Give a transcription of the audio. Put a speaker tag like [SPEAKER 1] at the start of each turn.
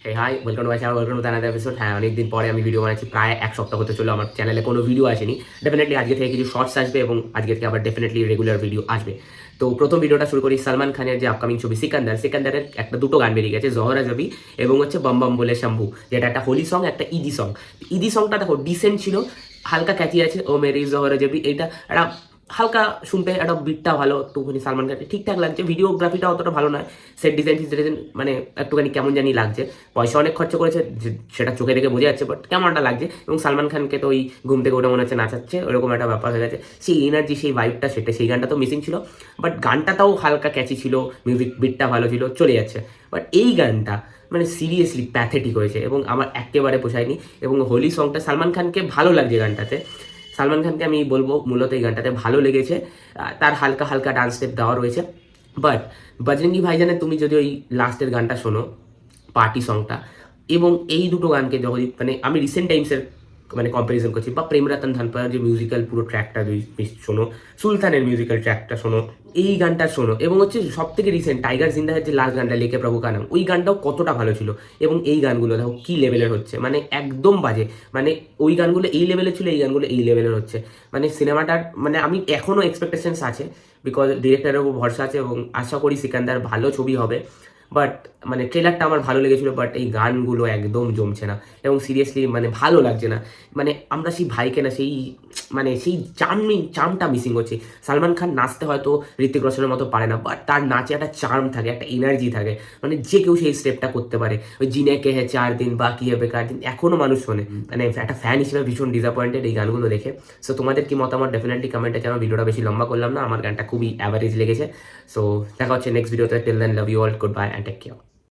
[SPEAKER 1] Hey hi, welcome to my channel, welcome to another episode. হ্যাঁ, অনেকদিন পরে আমি ভিডিও বানাচ্ছি, প্রায় এক সপ্তাহ হতে চলো আমার চ্যানেলে কোনো ভিডিও আসেনি। ডেফিনেটলি আজকে থেকে কিছু শর্টস আসবে এবং আজকে থেকে আবার ডেফিনেটলি রেগুলার ভিডিও আসবে। তো প্রথম ভিডিওটা শুরু করি সালমান খানের যে আপকামিং ছবি সিকান্দারের একটা দুটো গান বেরিয়ে গেছে, জহরা জবি এবং হচ্ছে বম বম বলে শম্ভু, যেটা একটা হোলি সং, একটা ইদি সং। ইদি সংটা দেখো ডিসেন্ট ছিল, হালকা ক্যাচি আছে, ও মেরি জহরা জবি, এইটা একটা হালকা শুনতে, একটা বিটটা ভালো, একটুখানি সালমান খানকে ঠিকঠাক লাগছে। ভিডিওগ্রাফিটা অতটা ভালো নয়, সেট ডিজাইন মানে একটুখানি কেমন জানি লাগছে। পয়সা অনেক খরচ করেছে, সেটা চোখে দেখে বোঝা যাচ্ছে, বাট কেমন একটা লাগছে। এবং সালমান খানকে তো ওই ঘুম থেকে ওটা মনে হচ্ছে নাচাচ্ছে, ওরকম একটা ব্যাপার হয়ে গেছে। সেই এনার্জি, সেই ভাইবটা, সেই গানটা তো মিসিং ছিল। বাট গানটাও হালকা ক্যাচি ছিল, মিউজিক বিটটা ভালো ছিল, চলে যাচ্ছে। বাট এই গানটা মানে সিরিয়াসলি প্যাথেটিক হয়েছে এবং আমার একেবারে পোষায়নি। এবং হোলি সংটা সালমান খানকে ভালো লাগছে গানটাতে। সালমান খানকে আমি বলবো মূলত এই গানটাতে ভালো লেগেছে, তার হালকা হালকা ডান্স স্টেপ দেওয়া রয়েছে। বাট বজরঙ্গি ভাইজানের তুমি যদি ওই লাস্টের গানটা শোনো, পার্টি সংটা, এবং এই দুটো গানকে যখন মানে আমি রিসেন্ট টাইমসের মানে কম্পারিজন করছি, বা প্রেম রতন ধনপার যে মিউজিক্যাল পুরো ট্র্যাকটা যদি শোনো, সুলতানের মিউজিক্যাল ট্র্যাকটা শোনো, এই গানটা শোনো, এবং হচ্ছে সব থেকে রিসেন্ট টাইগার জিন্দাহের যে লাস্ট গানটা লেকে প্রভু কানাম, ওই গানটাও কতটা ভালো ছিল। এবং এই গানগুলো দেখো কী লেভেলের হচ্ছে, মানে একদম বাজে। মানে ওই গানগুলো এই লেভেলের ছিল, এই গানগুলো এই লেভেলের হচ্ছে। মানে সিনেমাটার মানে আমি এখনও এক্সপেকটেশনস আছে, বিকজ ডিরেক্টরের উপর ভরসা আছে এবং আশা করি সিকান্দার ভালো ছবি হবে। বাট মানে ট্রেলারটা আমার ভালো লেগেছিলো, বাট এই গানগুলো একদম জমছে না এবং সিরিয়াসলি মানে ভালো লাগছে না। মানে আমরা সেই ভাইকে না, সেই মানে সেই চার্মটা মিসিং হচ্ছে। সালমান খান নাচতে হয়তো ঋতিক রোশনের মতো পারে না, বাট তার নাচে একটা চার্ম থাকে, একটা এনার্জি থাকে, মানে যে কেউ সেই স্টেপটা করতে পারে। ওই জিনে কে হে 4 দিন বাকি হবে কার দিন এখনও মানুষ শোনে। মানে একটা ফ্যান হিসেবে ভীষণ ডিসঅ্যাপয়েন্টেড এই গানগুলো দেখে। সো তোমাদের কি মতামত ডেফিনেটলি কমেন্টে জানাও। ভিডিওটা বেশি লম্বা করলাম না, আমার গানটা খুবই অ্যাভারেজ লেগেছে। সো দেখা হচ্ছে নেক্সট ভিডিওতে। Till then, love you all, good bye and take care.